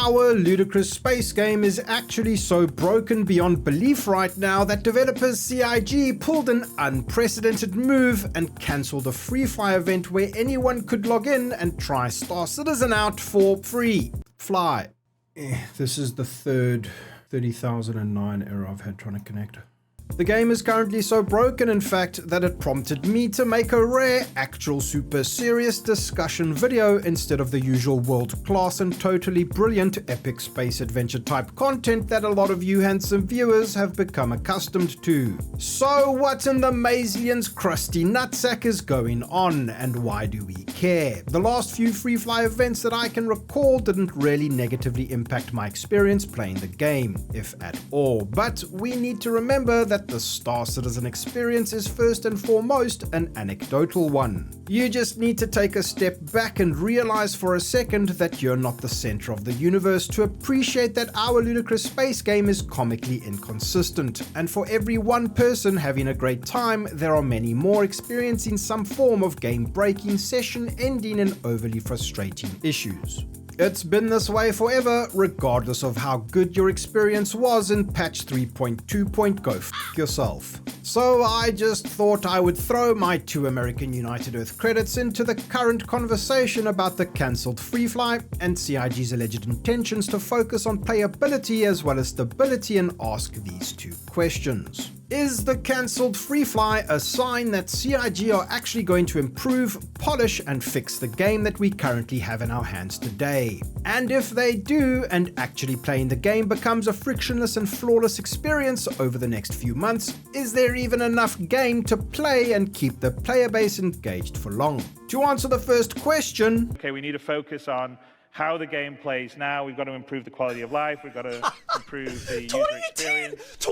Our ludicrous space game is actually so broken beyond belief right now that developers CIG pulled an unprecedented move and cancelled a free fly event where anyone could log in and try Star Citizen out for free. Fly. This is the third 30,009 error I've had trying to connect. The game is currently so broken, in fact, that it prompted me to make a rare, actual super serious discussion video instead of the usual world-class and totally brilliant epic space adventure type content that a lot of you handsome viewers have become accustomed to. So what in the Mazelian's crusty nutsack is going on, and why do we care? The last few free fly events that I can recall didn't really negatively impact my experience playing the game, if at all, but we need to remember that the Star Citizen experience is first and foremost an anecdotal one. You just need to take a step back and realize for a second that you're not the center of the universe to appreciate that our ludicrous space game is comically inconsistent, and for every one person having a great time, there are many more experiencing some form of game-breaking, session-ending and overly frustrating issues. It's been this way forever, regardless of how good your experience was in patch 3.2. Go f*** yourself. So I just thought I would throw my 2 American United Earth credits into the current conversation about the cancelled free fly and CIG's alleged intentions to focus on playability as well as stability and ask these 2 questions. Is the cancelled free fly a sign that CIG are actually going to improve, polish and fix the game that we currently have in our hands today? And if they do, and actually playing the game becomes a frictionless and flawless experience over the next few months, is there even enough game to play and keep the player base engaged for long? To answer the first question, okay, we need to focus on how the game plays now. We've got to improve the quality of life. We've got to improve the user experience.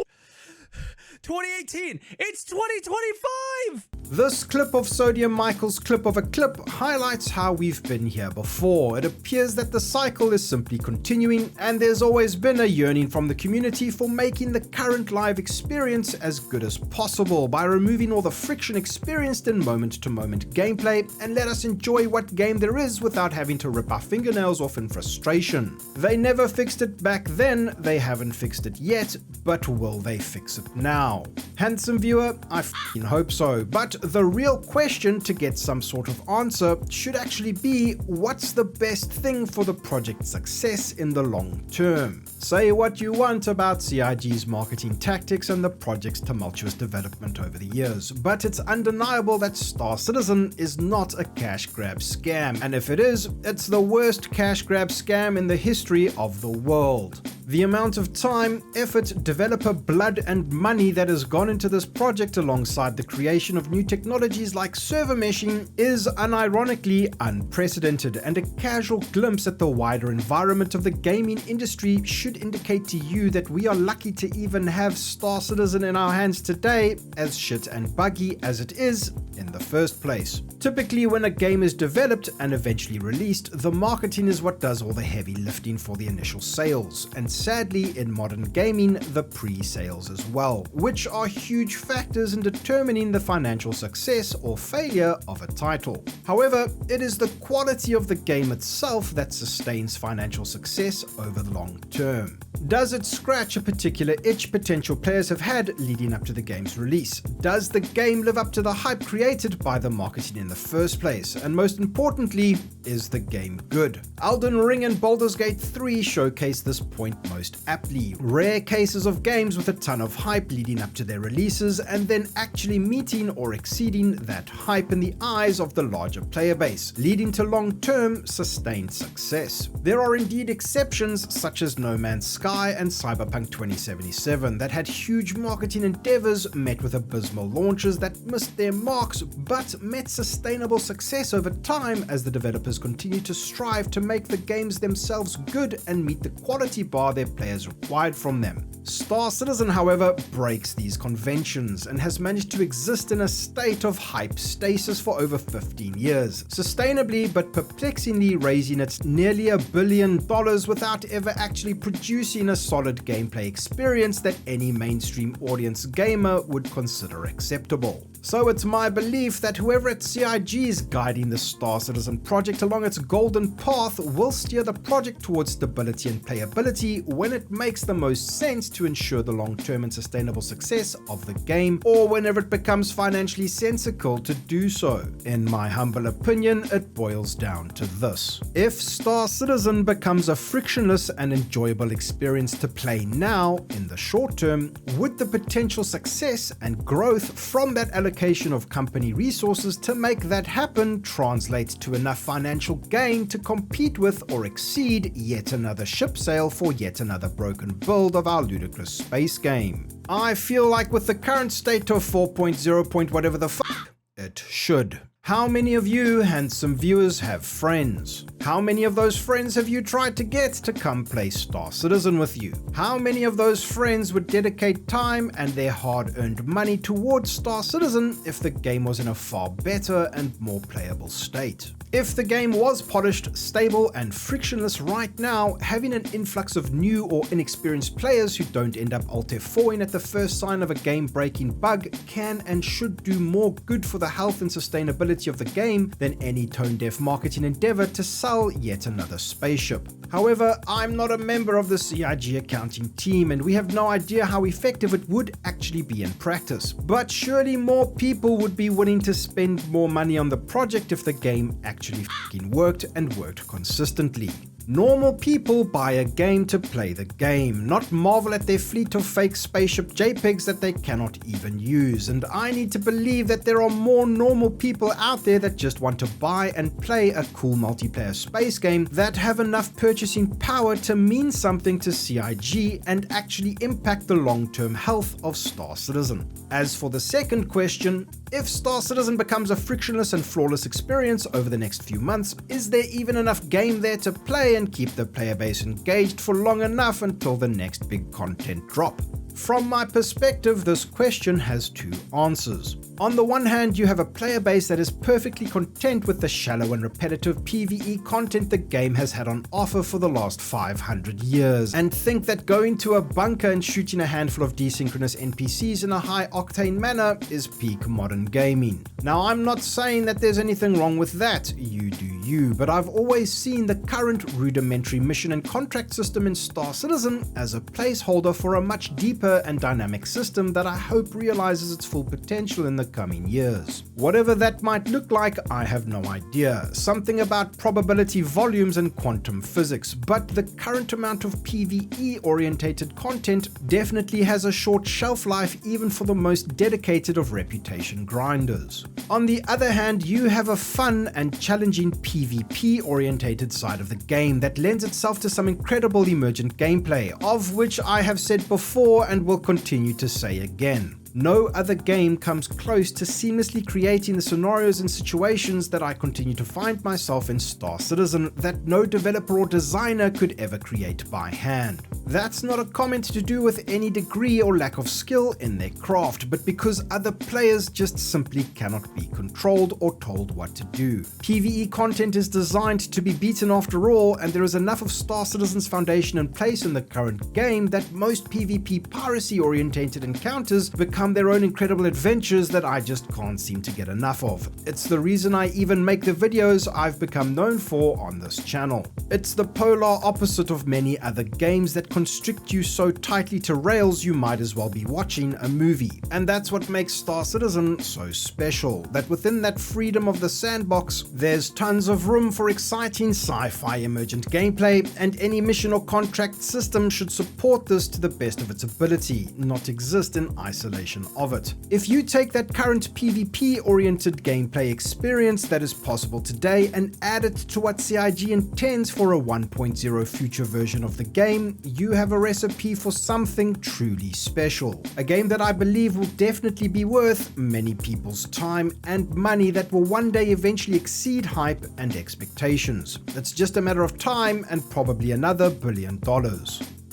2018! It's 2025! This clip of Sodium Michael's clip of a clip highlights how we've been here before. It appears that the cycle is simply continuing, and there's always been a yearning from the community for making the current live experience as good as possible by removing all the friction experienced in moment-to-moment gameplay and let us enjoy what game there is without having to rip our fingernails off in frustration. They never fixed it back then, they haven't fixed it yet, but will they fix it now? Handsome viewer, I f***ing hope so, but the real question to get some sort of answer should actually be, what's the best thing for the project's success in the long term? Say what you want about CIG's marketing tactics and the project's tumultuous development over the years, but it's undeniable that Star Citizen is not a cash grab scam, and if it is, it's the worst cash grab scam in the history of the world. The amount of time, effort, developer blood and money that has gone into this project alongside the creation of new technologies like server meshing is unironically unprecedented, and a casual glimpse at the wider environment of the gaming industry should indicate to you that we are lucky to even have Star Citizen in our hands today, as shit and buggy as it is in the first place. Typically when a game is developed and eventually released, the marketing is what does all the heavy lifting for the initial sales, and sadly in modern gaming, the pre-sales as well, which are huge factors in determining the financial success or failure of a title. However, it is the quality of the game itself that sustains financial success over the long term. Does it scratch a particular itch potential players have had leading up to the game's release? Does the game live up to the hype created by the marketing in the first place? And most importantly, is the game good? Elden Ring and Baldur's Gate 3 showcase this point most aptly. Rare cases of games with a ton of hype leading up to their releases and then actually meeting or exceeding that hype in the eyes of the larger player base, leading to long-term sustained success. There are indeed exceptions such as No Man's Sky and Cyberpunk 2077 that had huge marketing endeavors met with abysmal launches that missed their marks but met sustainable success over time as the developers continue to strive to make the games themselves good and meet the quality bar their players required from them. Star Citizen, however, breaks these conventions and has managed to exist in a state of hype stasis for over 15 years, sustainably but perplexingly raising its nearly $1 billion without ever actually producing a solid gameplay experience that any mainstream audience gamer would consider acceptable. So it's my belief that whoever at CIG is guiding the Star Citizen project along its golden path will steer the project towards stability and playability when it makes the most sense to ensure the long-term and sustainable success of the game, or whenever it becomes financially sensible to do so. In my humble opinion, it boils down to this. If Star Citizen becomes a frictionless and enjoyable experience to play now, in the short term, would the potential success and growth from that allocation of company resources to make that happen translate to enough financial gain to compete with or exceed yet another ship sale for yet another broken build of our ludicrous space game? I feel like with the current state of 4.0 point whatever the fuck, it should. How many of you handsome viewers have friends? How many of those friends have you tried to get to come play Star Citizen with you? How many of those friends would dedicate time and their hard-earned money towards Star Citizen if the game was in a far better and more playable state? If the game was polished, stable, and frictionless right now, having an influx of new or inexperienced players who don't end up Alt F4ing at the first sign of a game-breaking bug can and should do more good for the health and sustainability of the game than any tone-deaf marketing endeavor to sell yet another spaceship. However, I'm not a member of the CIG accounting team, and we have no idea how effective it would actually be in practice. But surely more people would be willing to spend more money on the project if the game actually f***ing worked and worked consistently. Normal people buy a game to play the game, not marvel at their fleet of fake spaceship JPEGs that they cannot even use, and I need to believe that there are more normal people out there that just want to buy and play a cool multiplayer space game that have enough purchasing power to mean something to CIG and actually impact the long-term health of Star Citizen. As for the second question, if Star Citizen becomes a frictionless and flawless experience over the next few months, is there even enough game there to play and keep the player base engaged for long enough until the next big content drop? From my perspective, this question has two answers. On the one hand, you have a player base that is perfectly content with the shallow and repetitive PvE content the game has had on offer for the last 500 years, and think that going to a bunker and shooting a handful of desynchronous NPCs in a high-octane manner is peak modern gaming. Now, I'm not saying that there's anything wrong with that, you do you, but I've always seen the current rudimentary mission and contract system in Star Citizen as a placeholder for a much deeper and dynamic system that I hope realizes its full potential in the coming years. Whatever that might look like, I have no idea. Something about probability volumes and quantum physics, but the current amount of PvE-orientated content definitely has a short shelf life even for the most dedicated of reputation grinders. On the other hand, you have a fun and challenging PvP-orientated side of the game that lends itself to some incredible emergent gameplay, of which I have said before and will continue to say again. No other game comes close to seamlessly creating the scenarios and situations that I continue to find myself in Star Citizen that no developer or designer could ever create by hand. That's not a comment to do with any degree or lack of skill in their craft, but because other players just simply cannot be controlled or told what to do. PvE content is designed to be beaten after all, and there is enough of Star Citizen's foundation in place in the current game that most PvP piracy-orientated encounters become their own incredible adventures that I just can't seem to get enough of. It's the reason I even make the videos I've become known for on this channel. It's the polar opposite of many other games that constrict you so tightly to rails you might as well be watching a movie. And that's what makes Star Citizen so special, that within that freedom of the sandbox, there's tons of room for exciting sci-fi emergent gameplay, and any mission or contract system should support this to the best of its ability, not exist in isolation of it. If you take that current PvP-oriented gameplay experience that is possible today and add it to what CIG intends for a 1.0 future version of the game, you have a recipe for something truly special. A game that I believe will definitely be worth many people's time and money that will one day eventually exceed hype and expectations. It's just a matter of time and probably another $1 billion.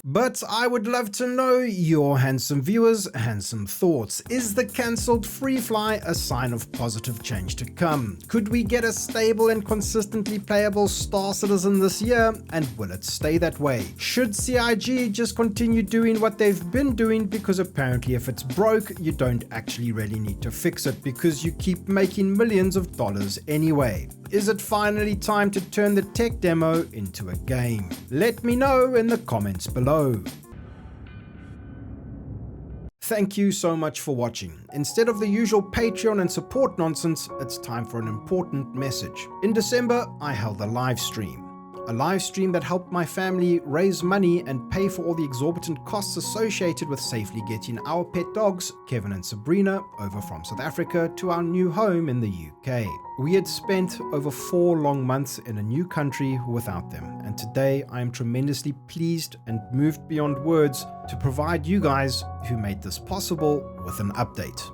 But I would love to know your handsome viewers' handsome thoughts. Is the cancelled free fly a sign of positive change to come? Could we get a stable and consistently playable Star Citizen this year, and will it stay that way? Should CIG just continue doing what they've been doing, because apparently if it's broke, you don't actually really need to fix it because you keep making millions of dollars anyway? Is it finally time to turn the tech demo into a game? Let me know in the comments below. Thank you so much for watching. Instead of the usual Patreon and support nonsense, it's time for an important message. In December, I held a live stream. A live stream that helped my family raise money and pay for all the exorbitant costs associated with safely getting our pet dogs, Kevin and Sabrina, over from South Africa to our new home in the UK. We had spent over 4 long months in a new country without them, and today I am tremendously pleased and moved beyond words to provide you guys who made this possible with an update.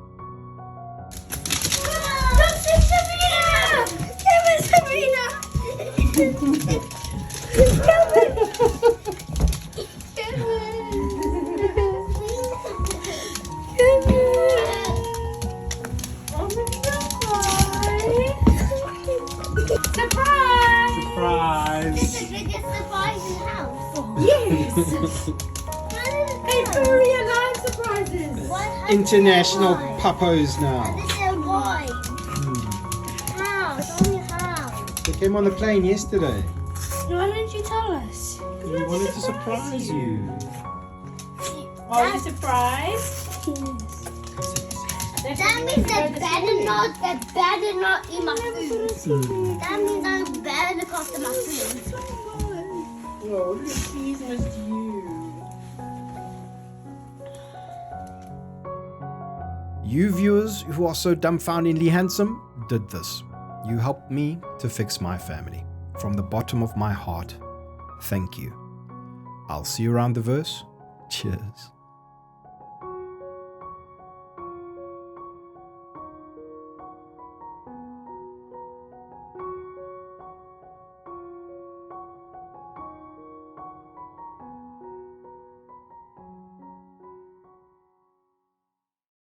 Surprise! This is the biggest surprise in the house. Yes! Hey, hurry, alive surprises! International puppos And now. this is why. How? Tell me how. They came on the plane yesterday. Why didn't you tell us? We wanted to surprise you. Are you surprised? That means they better not eat my food. That means I better look after my food. Oh, look at these missed you. You viewers who are so dumbfoundingly handsome did this. You helped me to fix my family. From the bottom of my heart, thank you. I'll see you around the verse. Cheers.